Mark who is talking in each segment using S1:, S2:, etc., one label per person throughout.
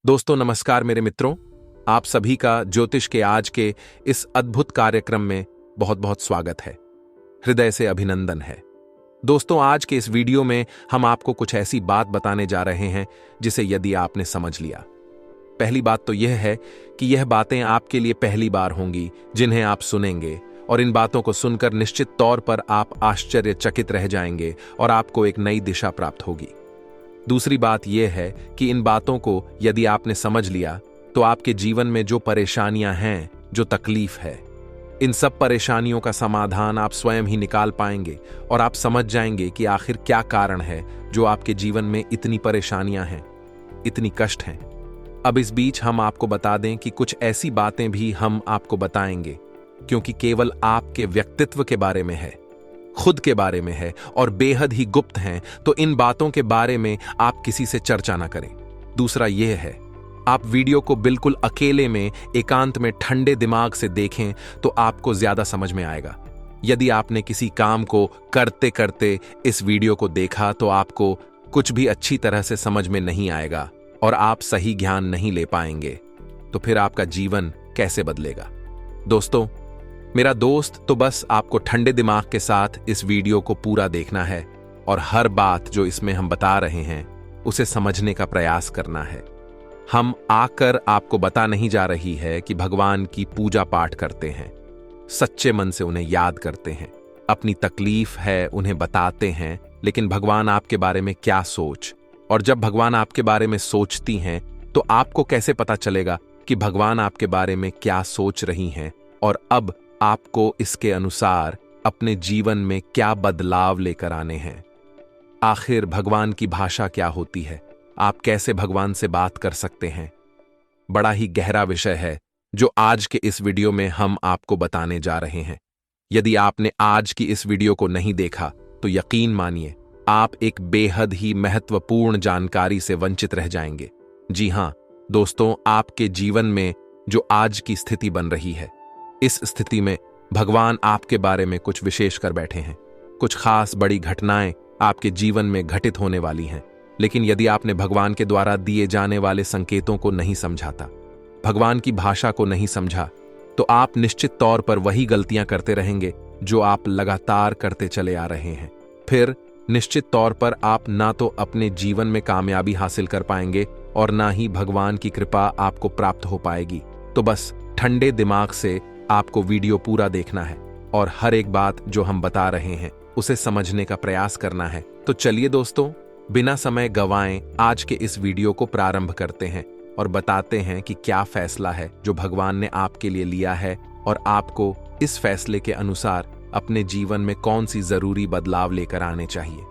S1: दोस्तों नमस्कार मेरे मित्रों, आप सभी का ज्योतिष के आज के इस अद्भुत कार्यक्रम में बहुत बहुत स्वागत है। हृदय से अभिनंदन है। दोस्तों आज के इस वीडियो में हम आपको कुछ ऐसी बात बताने जा रहे हैं जिसे यदि आपने समझ लिया। पहली बात तो यह है कि यह बातें आपके लिए पहली बार होंगी जिन्हें आप सुनेंगे, और इन बातों को सुनकर निश्चित तौर पर आप आश्चर्यचकित रह जाएंगे और आपको एक नई दिशा प्राप्त होगी। दूसरी बात यह है कि इन बातों को यदि आपने समझ लिया तो आपके जीवन में जो परेशानियां हैं, जो तकलीफ है, इन सब परेशानियों का समाधान आप स्वयं ही निकाल पाएंगे और आप समझ जाएंगे कि आखिर क्या कारण है जो आपके जीवन में इतनी परेशानियां हैं, इतनी कष्ट हैं। अब इस बीच हम आपको बता दें कि कुछ ऐसी बातें भी हम आपको बताएंगे क्योंकि केवल आपके व्यक्तित्व के बारे में है, खुद के बारे में है और बेहद ही गुप्त हैं, तो इन बातों के बारे में आप किसी से चर्चा ना करें। दूसरा यह है, आप वीडियो को बिल्कुल अकेले में एकांत में ठंडे दिमाग से देखें तो आपको ज्यादा समझ में आएगा। यदि आपने किसी काम को करते करते इस वीडियो को देखा तो आपको कुछ भी अच्छी तरह से समझ में नहीं आएगा और आप सही ज्ञान नहीं ले पाएंगे, तो फिर आपका जीवन कैसे बदलेगा। दोस्तों मेरा दोस्त, तो बस आपको ठंडे दिमाग के साथ इस वीडियो को पूरा देखना है और हर बात जो इसमें हम बता रहे हैं उसे समझने का प्रयास करना है। हम आकर आपको बता नहीं जा रही है कि भगवान की पूजा पाठ करते हैं, सच्चे मन से उन्हें याद करते हैं, अपनी तकलीफ है उन्हें बताते हैं, लेकिन भगवान आपके बारे में क्या सोच, और जब भगवान आपके बारे में सोचती हैं तो आपको कैसे पता चलेगा कि भगवान आपके बारे में क्या सोच रही हैं और अब आपको इसके अनुसार अपने जीवन में क्या बदलाव लेकर आने हैं। आखिर भगवान की भाषा क्या होती है, आप कैसे भगवान से बात कर सकते हैं। बड़ा ही गहरा विषय है जो आज के इस वीडियो में हम आपको बताने जा रहे हैं। यदि आपने आज की इस वीडियो को नहीं देखा तो यकीन मानिए आप एक बेहद ही महत्वपूर्ण जानकारी से वंचित रह जाएंगे। जी हां दोस्तों, आपके जीवन में जो आज की स्थिति बन रही है, इस स्थिति में भगवान आपके बारे में कुछ विशेष कर बैठे हैं। कुछ खास बड़ी घटनाएं आपके जीवन में घटित होने वाली हैं, लेकिन यदि आपने भगवान के द्वारा दिए जाने वाले संकेतों को नहीं समझाता, भगवान की भाषा को नहीं समझा, तो आप निश्चित तौर पर वही गलतियां करते रहेंगे जो आप लगातार करते चले आ रहे हैं। फिर निश्चित तौर पर आप ना तो अपने जीवन में कामयाबी हासिल कर पाएंगे और ना ही भगवान की कृपा आपको प्राप्त हो पाएगी। तो बस ठंडे दिमाग से आपको वीडियो पूरा देखना है और हर एक बात जो हम बता रहे हैं उसे समझने का प्रयास करना है। तो चलिए दोस्तों, बिना समय गवाएं आज के इस वीडियो को प्रारंभ करते हैं और बताते हैं कि क्या फैसला है जो भगवान ने आपके लिए लिया है और आपको इस फैसले के अनुसार अपने जीवन में कौन सी जरूरी बदलाव लेकर आने चाहिए।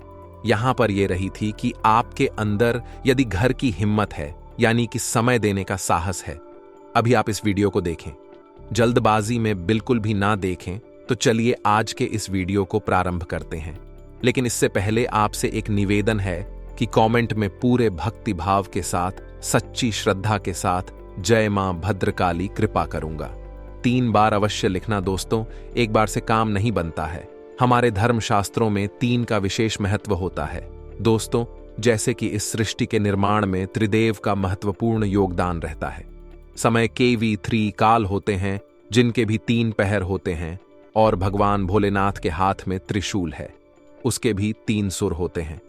S1: यहां पर यह रही थी कि आपके अंदर यदि घर की हिम्मत है, यानी कि समय देने का साहस है। अभी आप इस वीडियो को देखें, जल्दबाजी में बिल्कुल भी ना देखें। तो चलिए आज के इस वीडियो को प्रारंभ करते हैं, लेकिन इससे पहले आपसे एक निवेदन है कि कमेंट में पूरे भक्ति भाव के साथ, सच्ची श्रद्धा के साथ जय मां भद्रकाली कृपा करूंगा 3 बार अवश्य लिखना दोस्तों। एक बार से काम नहीं बनता है। हमारे धर्मशास्त्रों में 3 का विशेष महत्व होता है दोस्तों, जैसे कि इस सृष्टि के निर्माण में त्रिदेव का महत्वपूर्ण योगदान रहता है। समय केवी 3 काल होते हैं जिनके भी 3 पहर होते हैं, और भगवान भोलेनाथ के हाथ में त्रिशूल है, उसके भी 3 सुर होते हैं।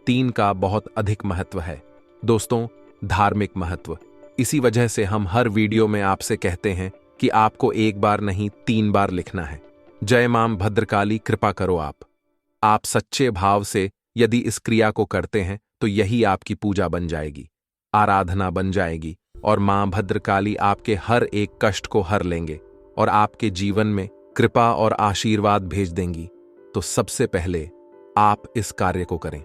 S1: 3 का बहुत अधिक महत्व है दोस्तों, धार्मिक महत्व। इसी वजह से हम हर वीडियो में आपसे कहते हैं कि आपको 1 बार नहीं 3 बार लिखना है। जय मां भद्रकाली कृपा करो। आप सच्चे भाव से यदि इस क्रिया को करते हैं तो यही आपकी पूजा बन जाएगी, आराधना बन जाएगी, और मां भद्रकाली आपके हर एक कष्ट को हर लेंगे और आपके जीवन में कृपा और आशीर्वाद भेज देंगी। तो सबसे पहले आप इस कार्य को करें।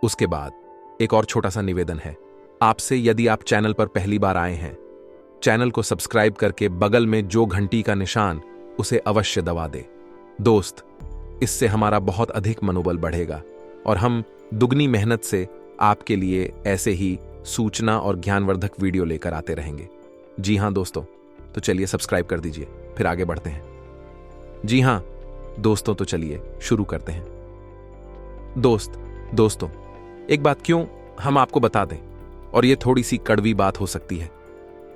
S1: उसके बाद एक और छोटा सा निवेदन है आपसे, यदि आप चैनल पर पहली बार आए हैं, चैनल को सब्सक्राइब करके बगल में जो घंटी का निशान उसे अवश्य दबा दे दोस्त। इससे हमारा बहुत अधिक मनोबल बढ़ेगा और हम दुगनी मेहनत से आपके लिए ऐसे ही सूचना और ज्ञानवर्धक वीडियो लेकर आते रहेंगे। जी हां दोस्तों, तो चलिए सब्सक्राइब कर दीजिए, फिर आगे बढ़ते हैं। जी हां दोस्तों, तो चलिए शुरू करते हैं। दोस्तों एक बात क्यों हम आपको बता दें, और ये थोड़ी सी कड़वी बात हो सकती है,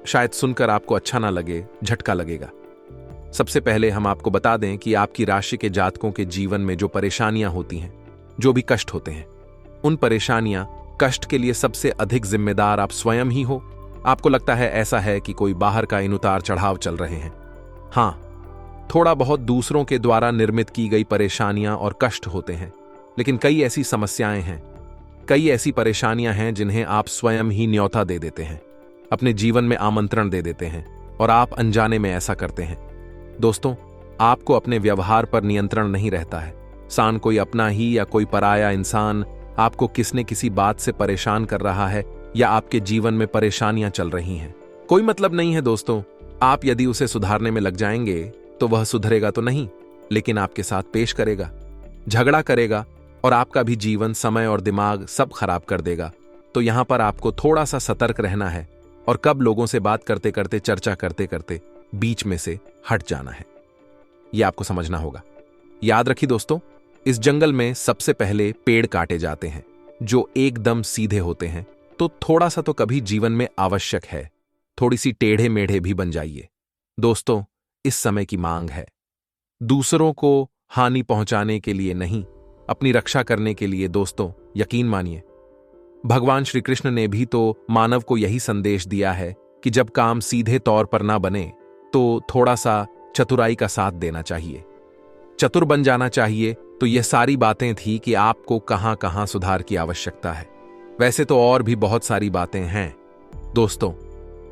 S1: शायद सुनकर आपको अच्छा ना लगे, झटका लगेगा। सबसे पहले हम आपको बता दें कि आपकी राशि के जातकों के जीवन में जो परेशानियां होती हैं, जो भी कष्ट होते हैं, उन परेशानियां, कष्ट के लिए सबसे अधिक जिम्मेदार आप स्वयं ही हो। आपको लगता है ऐसा है कि कोई बाहर का इन उतार चढ़ाव चल रहे हैं। हाँ, थोड़ा बहुत दूसरों के द्वारा निर्मित की गई परेशानियां और कष्ट होते हैं, लेकिन कई ऐसी समस्याएं हैं, कई ऐसी परेशानियां हैं जिन्हें आप स्वयं ही न्योता दे देते हैं, अपने जीवन में आमंत्रण दे देते हैं, और आप अनजाने में ऐसा करते हैं। दोस्तों, आपको अपने व्यवहार पर नियंत्रण नहीं रहता है। सान कोई अपना ही या कोई पराया इंसान आपको किसने किसी बात से परेशान कर रहा है, या आपके जीवन में परेशानियां चल रही हैं। कोई मतलब नहीं है दोस्तों, आप यदि उसे सुधारने में लग जाएंगे तो वह सुधरेगा तो नहीं, लेकिन आपके साथ पेश करेगा, झगड़ा करेगा, और आपका भी जीवन, समय और दिमाग सब खराब कर देगा। तो यहां पर आपको थोड़ा सा सतर्क रहना है, और कब लोगों से बात करते करते, चर्चा करते करते बीच में से हट जाना है, यह आपको समझना होगा। याद रखिए दोस्तों, इस जंगल में सबसे पहले पेड़ काटे जाते हैं जो एकदम सीधे होते हैं, तो थोड़ा सा तो कभी जीवन में आवश्यक है, थोड़ी सी टेढ़े मेढ़े भी बन जाइए। दोस्तों, इस समय की मांग है, दूसरों को हानि पहुंचाने के लिए नहीं, अपनी रक्षा करने के लिए। दोस्तों, यकीन मानिए, भगवान श्री कृष्ण ने भी तो मानव को यही संदेश दिया है कि जब काम सीधे तौर पर ना बने तो थोड़ा सा चतुराई का साथ देना चाहिए, चतुर बन जाना चाहिए। तो ये सारी बातें थी कि आपको कहां कहां सुधार की आवश्यकता है। वैसे तो और भी बहुत सारी बातें हैं दोस्तों,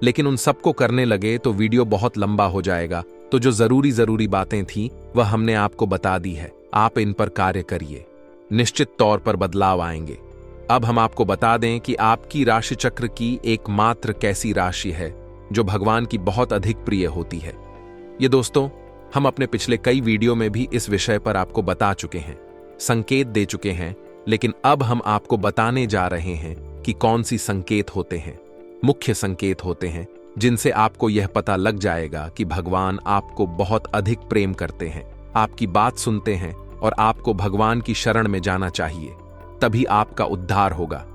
S1: लेकिन उन सबको करने लगे तो वीडियो बहुत लंबा हो जाएगा। तो जो जरूरी बातें थी वह हमने आपको बता दी है। आप इन पर कार्य करिए, निश्चित तौर पर बदलाव आएंगे। अब हम आपको बता दें कि आपकी राशि चक्र की एकमात्र कैसी राशि है जो भगवान की बहुत अधिक प्रिय होती है। ये दोस्तों, हम अपने पिछले कई वीडियो में भी इस विषय पर आपको बता चुके हैं, संकेत दे चुके हैं, लेकिन अब हम आपको बताने जा रहे हैं कि कौन सी संकेत होते हैं, मुख्य संकेत होते हैं, जिनसे आपको यह पता लग जाएगा कि भगवान आपको बहुत अधिक प्रेम करते हैं, आपकी बात सुनते हैं, और आपको भगवान की शरण में जाना चाहिए, तभी आपका उद्धार होगा।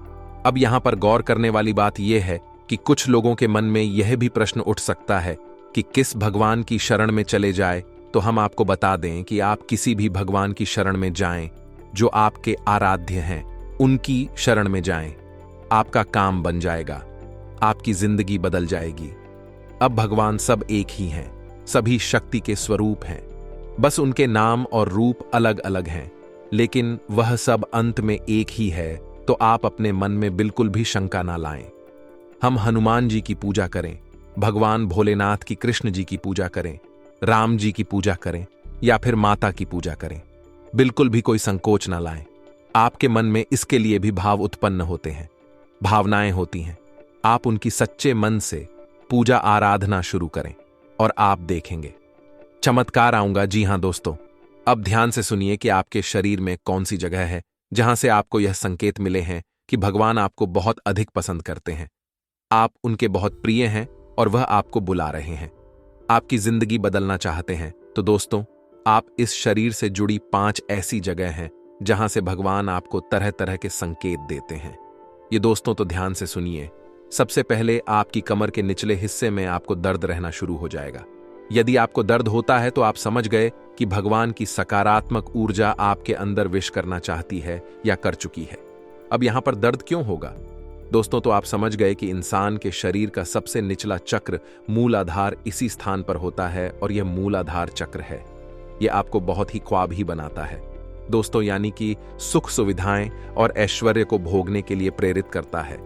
S1: अब यहां पर गौर करने वाली बात यह है कि कुछ लोगों के मन में यह भी प्रश्न उठ सकता है कि किस भगवान की शरण में चले जाए। तो हम आपको बता दें कि आप किसी भी भगवान की शरण में जाएं जो आपके आराध्य हैं, उनकी शरण में जाएं। आपका काम बन जाएगा, आपकी जिंदगी बदल जाएगी। अब भगवान सब एक ही हैं, सभी शक्ति के स्वरूप हैं, बस उनके नाम और रूप अलग अलग हैं, लेकिन वह सब अंत में एक ही है। तो आप अपने मन में बिल्कुल भी शंका ना लाएं। हम हनुमान जी की पूजा करें, भगवान भोलेनाथ की, कृष्ण जी की पूजा करें, राम जी की पूजा करें, या फिर माता की पूजा करें, बिल्कुल भी कोई संकोच ना लाएं। आपके मन में इसके लिए भी भाव उत्पन्न होते हैं, भावनाएं होती हैं। आप उनकी सच्चे मन से पूजा आराधना शुरू करें और आप देखेंगे चमत्कार आऊंगा। जी हां दोस्तों, अब ध्यान से सुनिए कि आपके शरीर में कौन सी जगह है जहां से आपको यह संकेत मिले हैं कि भगवान आपको बहुत अधिक पसंद करते हैं, आप उनके बहुत प्रिय हैं और वह आपको बुला रहे हैं, आपकी जिंदगी बदलना चाहते हैं। तो दोस्तों, आप इस शरीर से जुड़ी 5 ऐसी जगह हैं जहां से भगवान आपको तरह तरह के संकेत देते हैं। ये दोस्तों तो ध्यान से सुनिए। सबसे पहले आपकी कमर के निचले हिस्से में आपको दर्द रहना शुरू हो जाएगा। यदि आपको दर्द होता है तो आप समझ गए कि भगवान की सकारात्मक ऊर्जा आपके अंदर विश करना चाहती है या कर चुकी है। अब यहां पर दर्द क्यों होगा दोस्तों? तो आप समझ गए कि इंसान के शरीर का सबसे निचला चक्र, मूलाधार, इसी स्थान पर होता है, और यह मूलाधार चक्र है। यह आपको बहुत ही ख्वाब ही बनाता है दोस्तों, यानी कि सुख सुविधाएं और ऐश्वर्य को भोगने के लिए प्रेरित करता है।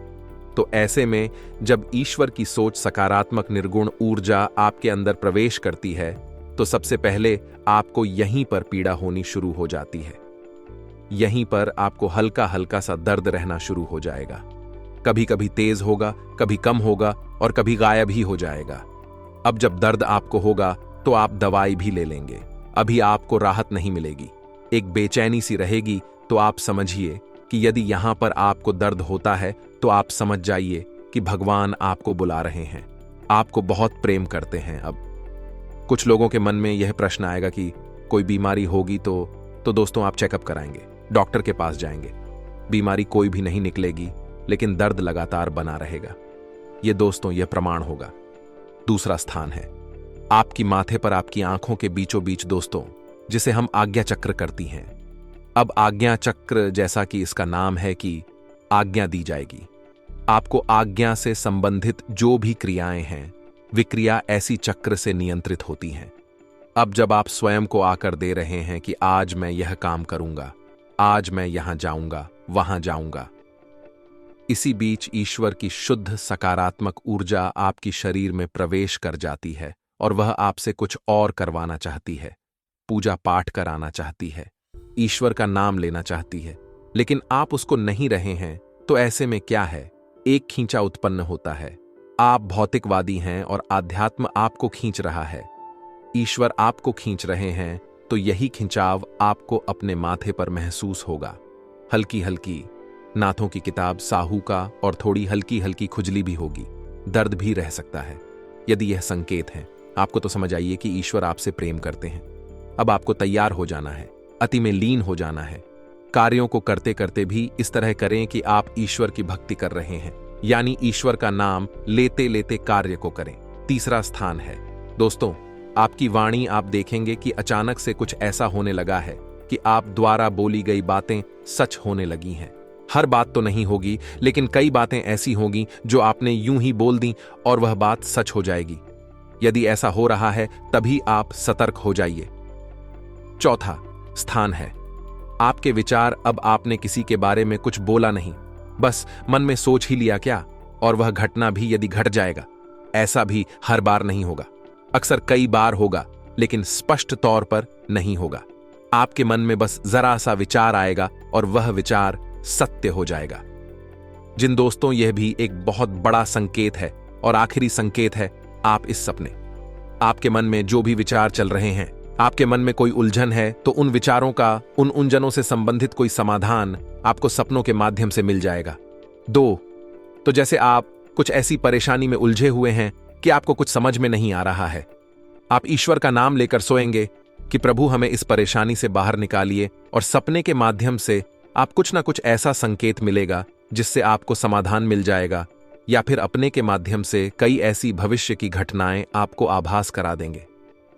S1: तो ऐसे में जब ईश्वर की सोच, सकारात्मक निर्गुण ऊर्जा आपके अंदर प्रवेश करती है, तो सबसे पहले आपको यहीं पर पीड़ा होनी शुरू हो जाती है। यहीं पर आपको हल्का हल्का सा दर्द रहना शुरू हो जाएगा। कभी कभी तेज होगा, कभी कम होगा, और कभी गायब ही हो जाएगा। अब जब दर्द आपको होगा तो आप दवाई भी ले लेंगे, अभी आपको राहत नहीं मिलेगी, एक बेचैनी सी रहेगी। तो आप समझिए कि यदि यहां पर आपको दर्द होता है तो आप समझ जाइए कि भगवान आपको बुला रहे हैं, आपको बहुत प्रेम करते हैं। अब कुछ लोगों के मन में यह प्रश्न आएगा कि कोई बीमारी होगी तो दोस्तों आप चेकअप कराएंगे, डॉक्टर के पास जाएंगे, बीमारी कोई भी नहीं निकलेगी। लेकिन दर्द लगातार बना रहेगा। ये दोस्तों यह प्रमाण होगा। दूसरा स्थान है आपकी माथे पर आपकी आंखों के बीचों बीच दोस्तों, जिसे हम आज्ञा चक्र करती हैं। अब आज्ञा चक्र, जैसा कि इसका नाम है कि आज्ञा दी जाएगी। आपको आज्ञा से संबंधित जो भी क्रियाएं हैं, विक्रिया ऐसी चक्र से नियंत्रित होती हैं। अब जब आप स्वयं को आकर दे रहे हैं कि आज मैं यह काम करूंगा, आज मैं यहां जाऊंगा, वहां जाऊंगा, इसी बीच ईश्वर की शुद्ध सकारात्मक ऊर्जा आपकी शरीर में प्रवेश कर जाती है और वह आपसे कुछ और करवाना चाहती है, पूजा पाठ कराना चाहती है, ईश्वर का नाम लेना चाहती है, लेकिन आप उसको नहीं रहे हैं। तो ऐसे में क्या है? एक खींचा उत्पन्न होता है। आप भौतिकवादी हैं और आध्यात्म आपको खींच रहा है, ईश्वर आपको खींच रहे हैं, तो यही खिंचाव आपको अपने माथे पर महसूस होगा। हल्की हल्की नाथों की किताब साहू का और थोड़ी हल्की हल्की खुजली भी होगी, दर्द भी रह सकता है। यदि यह संकेत है, आपको तो समझ आइए कि ईश्वर आपसे प्रेम करते हैं। अब आपको तैयार हो जाना है, अति में लीन हो जाना है। कार्यों को करते करते भी इस तरह करें कि आप ईश्वर की भक्ति कर रहे हैं, यानी ईश्वर का नाम लेते लेते कार्य को करें। तीसरा स्थान है दोस्तों आपकी वाणी। आप देखेंगे कि अचानक से कुछ ऐसा होने लगा है कि आप द्वारा बोली गई बातें सच होने लगी हैं। हर बात तो नहीं होगी, लेकिन कई बातें ऐसी होंगी जो आपने यूं ही बोल दी और वह बात सच हो जाएगी। यदि ऐसा हो रहा है तभी आप सतर्क हो जाइए। चौथा स्थान है आपके विचार। अब आपने किसी के बारे में कुछ बोला नहीं, बस मन में सोच ही लिया क्या, और वह घटना भी यदि घट जाएगा। ऐसा भी हर बार नहीं होगा, अक्सर कई बार होगा, लेकिन स्पष्ट तौर पर नहीं होगा। आपके मन में बस जरा सा विचार आएगा और वह विचार सत्य हो जाएगा। जिन दोस्तों, यह भी एक बहुत बड़ा संकेत है और आखिरी संकेत है। आप इस सपने, आपके मन में जो भी विचार चल रहे हैं, आपके मन में कोई उलझन है, तो उन विचारों का, उन उलझनों से संबंधित कोई समाधान आपको सपनों के माध्यम से मिल जाएगा। 2, तो जैसे आप कुछ ऐसी परेशानी में उलझे हुए हैं कि आपको कुछ समझ में नहीं आ रहा है, आप ईश्वर का नाम लेकर सोएंगे कि प्रभु हमें इस परेशानी से बाहर निकालिए, और सपने के माध्यम से आप कुछ ना कुछ ऐसा संकेत मिलेगा जिससे आपको समाधान मिल जाएगा, या फिर अपने के माध्यम से कई ऐसी भविष्य की घटनाएं आपको आभास करा देंगे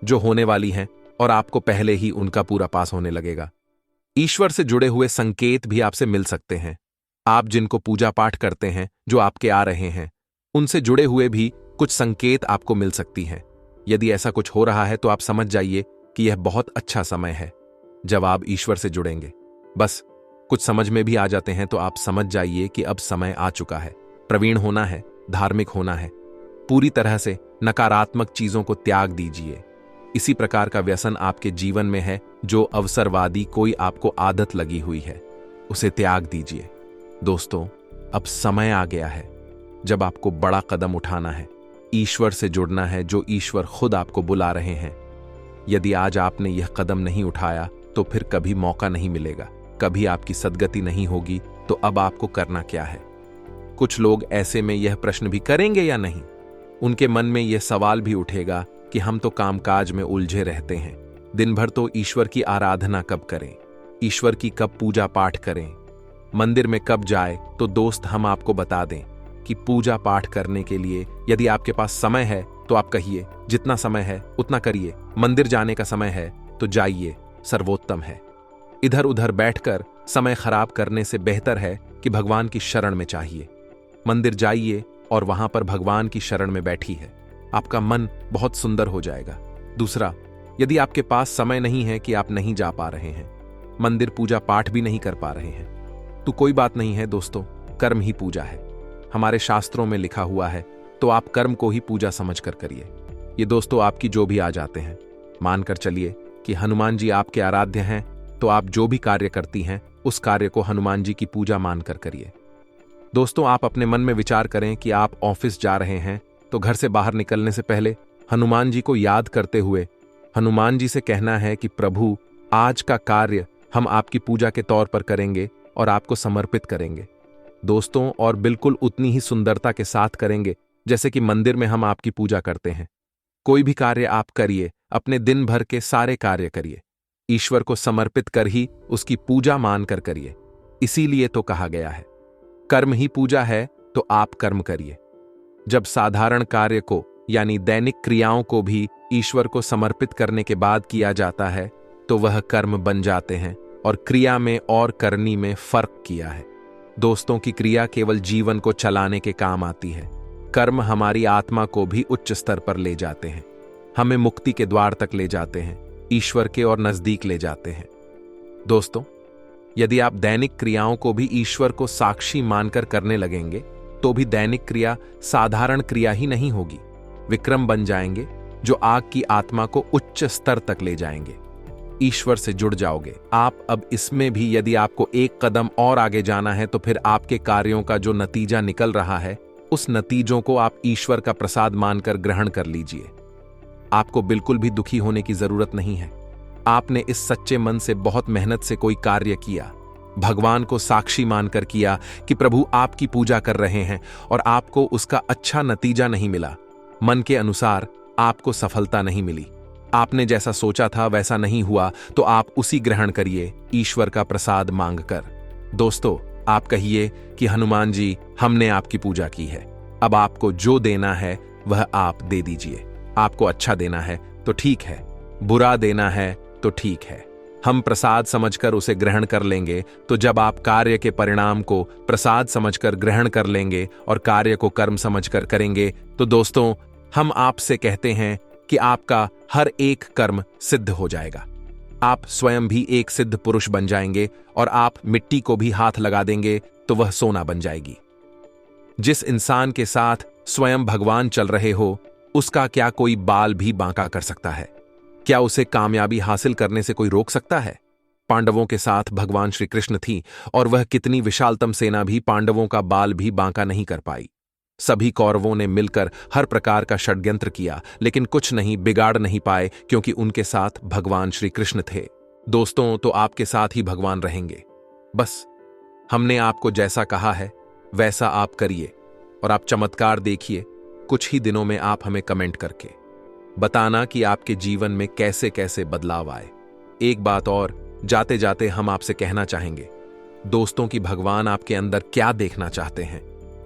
S1: जो होने वाली हैं, और आपको पहले ही उनका पूरा पास होने लगेगा। ईश्वर से जुड़े हुए संकेत भी आपसे मिल सकते हैं। आप जिनको पूजा पाठ करते हैं, जो आपके आ रहे हैं, उनसे जुड़े हुए भी कुछ संकेत आपको मिल सकती हैं। यदि ऐसा कुछ हो रहा है तो आप समझ जाइए कि यह बहुत अच्छा समय है जब आप ईश्वर से जुड़ेंगे। बस कुछ समझ में भी आ जाते हैं तो आप समझ जाइए कि अब समय आ चुका है। प्रवीण होना है, धार्मिक होना है, पूरी तरह से नकारात्मक चीजों को त्याग दीजिए। इसी प्रकार का व्यसन आपके जीवन में है, जो अवसरवादी कोई आपको आदत लगी हुई है, उसे त्याग दीजिए। दोस्तों, अब समय आ गया है जब आपको बड़ा कदम उठाना है, ईश्वर से जुड़ना है, जो ईश्वर खुद आपको बुला रहे हैं। यदि आज आपने यह कदम नहीं उठाया तो फिर कभी मौका नहीं मिलेगा, कभी आपकी सद्गति नहीं होगी। तो अब आपको करना क्या है? कुछ लोग ऐसे में यह प्रश्न भी करेंगे या नहीं, उनके मन में यह सवाल भी उठेगा कि हम तो कामकाज में उलझे रहते हैं, दिन भर तो ईश्वर की आराधना कब करें, ईश्वर की कब पूजा पाठ करें, मंदिर में कब जाए। तो दोस्त, हम आपको बता दें कि पूजा पाठ करने के लिए यदि आपके पास समय है तो आप कहिए, जितना समय है उतना करिए। मंदिर जाने का समय है तो जाइए, सर्वोत्तम है। इधर उधर बैठकर समय खराब करने से बेहतर है कि भगवान की शरण में चाहिए। मंदिर जाइए और वहां पर भगवान की शरण में बैठी है, आपका मन बहुत सुंदर हो जाएगा। दूसरा, यदि आपके पास समय नहीं है कि आप नहीं जा पा रहे हैं, मंदिर पूजा पाठ भी नहीं कर पा रहे हैं, तो कोई बात नहीं है दोस्तों, कर्म ही पूजा है। हमारे शास्त्रों में लिखा हुआ है, तो आप कर्म को ही पूजा समझकर करिए। ये दोस्तों आपकी जो भी आ जाते हैं, मानकर चलिए कि हनुमान जी आपके आराध्य हैं, तो आप जो भी कार्य करती हैं उस कार्य को हनुमान जी की पूजा मानकर करिए। दोस्तों, आप अपने मन में विचार करें कि आप ऑफिस जा रहे हैं, तो घर से बाहर निकलने से पहले हनुमान जी को याद करते हुए हनुमान जी से कहना है कि प्रभु, आज का कार्य हम आपकी पूजा के तौर पर करेंगे और आपको समर्पित करेंगे। दोस्तों, और बिल्कुल उतनी ही सुंदरता के साथ करेंगे जैसे कि मंदिर में हम आपकी पूजा करते हैं। कोई भी कार्य आप करिए, अपने दिन भर के सारे कार्य करिए, ईश्वर को समर्पित कर ही उसकी पूजा मानकर करिए। इसीलिए तो कहा गया है, कर्म ही पूजा है तो आप कर्म करिए। जब साधारण कार्य को यानी दैनिक क्रियाओं को भी ईश्वर को समर्पित करने के बाद किया जाता है तो वह कर्म बन जाते हैं और क्रिया में और करनी में फर्क किया है। दोस्तों की क्रिया केवल जीवन को चलाने के काम आती है। कर्म हमारी आत्मा को भी उच्च स्तर पर ले जाते हैं, हमें मुक्ति के द्वार तक ले जाते हैं, ईश्वर के और नजदीक ले जाते हैं। दोस्तों, यदि आप दैनिक क्रियाओं को भी ईश्वर को साक्षी मानकर करने लगेंगे तो भी दैनिक क्रिया साधारण क्रिया ही नहीं होगी, विक्रम बन जाएंगे जो आग की आत्मा को उच्च स्तर तक ले जाएंगे। ईश्वर से जुड़ जाओगे आप। अब इसमें भी यदि आपको एक कदम और आगे जाना है तो फिर आपके कार्यों का जो नतीजा निकल रहा है उस नतीजों को आप ईश्वर का प्रसाद मानकर ग्रहण कर लीजिए। आपको बिल्कुल भी दुखी होने की जरूरत नहीं है। आपने इस सच्चे मन से बहुत मेहनत से कोई कार्य किया, भगवान को साक्षी मानकर किया कि प्रभु आपकी पूजा कर रहे हैं और आपको उसका अच्छा नतीजा नहीं मिला, मन के अनुसार आपको सफलता नहीं मिली, आपने जैसा सोचा था वैसा नहीं हुआ, तो आप उसी ग्रहण करिए ईश्वर का प्रसाद मांगकर। दोस्तों, आप कहिए कि हनुमान जी, हमने आपकी पूजा की है, अब आपको जो देना है वह आप दे दीजिए। आपको अच्छा देना है तो ठीक है, बुरा देना है तो ठीक है, हम प्रसाद समझकर उसे ग्रहण कर लेंगे। तो जब आप कार्य के परिणाम को प्रसाद समझकर ग्रहण कर लेंगे और कार्य को कर्म समझकर करेंगे तो दोस्तों, हम आपसे कहते हैं कि आपका हर एक कर्म सिद्ध हो जाएगा। आप स्वयं भी एक सिद्ध पुरुष बन जाएंगे और आप मिट्टी को भी हाथ लगा देंगे तो वह सोना बन जाएगी। जिस इंसान के साथ स्वयं भगवान चल रहे हो उसका क्या कोई बाल भी बांका कर सकता है? क्या उसे कामयाबी हासिल करने से कोई रोक सकता है? पांडवों के साथ भगवान श्री कृष्ण थी और वह कितनी विशालतम सेना भी पांडवों का बाल भी बांका नहीं कर पाई। सभी कौरवों ने मिलकर हर प्रकार का षड्यंत्र किया लेकिन कुछ नहीं बिगाड़ नहीं पाए क्योंकि उनके साथ भगवान श्री कृष्ण थे। दोस्तों, तो आपके साथ ही भगवान रहेंगे। बस हमने आपको जैसा कहा है वैसा आप करिए और आप चमत्कार देखिए। कुछ ही दिनों में आप हमें कमेंट करके बताना कि आपके जीवन में कैसे कैसे बदलाव आए। एक बात और जाते जाते हम आपसे कहना चाहेंगे दोस्तों कि भगवान आपके अंदर क्या देखना चाहते हैं।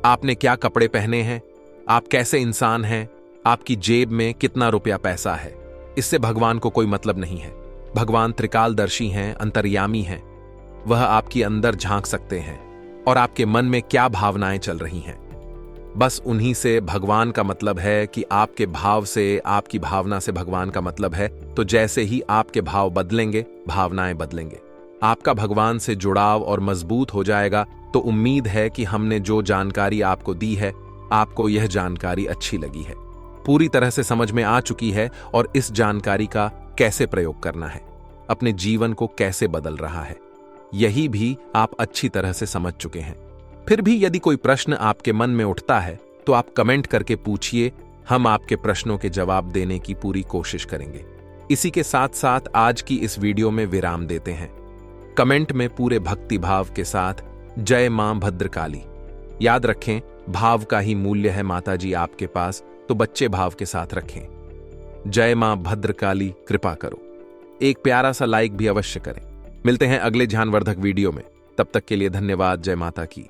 S1: आपने क्या कपड़े पहने हैं, आप कैसे इंसान हैं, आपकी जेब में कितना रुपया पैसा है, इससे भगवान को कोई मतलब नहीं है। भगवान त्रिकालदर्शी हैं, अंतर्यामी हैं। वह आपके अंदर झांक सकते हैं और आपके मन में क्या भावनाएं चल रही हैं, बस उन्हीं से भगवान का मतलब है कि आपके भाव से, आपकी भावना से भगवान का मतलब है। तो जैसे ही आपके भाव बदलेंगे, भावनाएं बदलेंगे, आपका भगवान से जुड़ाव और मजबूत हो जाएगा। तो उम्मीद है कि हमने जो जानकारी आपको दी है, आपको यह जानकारी अच्छी लगी है, पूरी तरह से समझ में आ चुकी है और इस जानकारी का कैसे प्रयोग करना है, अपने जीवन को कैसे बदल रहा है, यही भी आप अच्छी तरह से समझ चुके हैं। फिर भी यदि कोई प्रश्न आपके मन में उठता है तो आप कमेंट करके पूछिए, हम आपके प्रश्नों के जवाब देने की पूरी कोशिश करेंगे। इसी के साथ साथ आज की इस वीडियो में विराम देते हैं। कमेंट में पूरे भक्ति भाव के साथ जय मां भद्रकाली याद रखें, भाव का ही मूल्य है माता जी आपके पास, तो बच्चे भाव के साथ रखें। जय मां भद्रकाली कृपा करो। एक प्यारा सा लाइक भी अवश्य करें। मिलते हैं अगले ज्ञानवर्धक वीडियो में, तब तक के लिए धन्यवाद। जय माता की।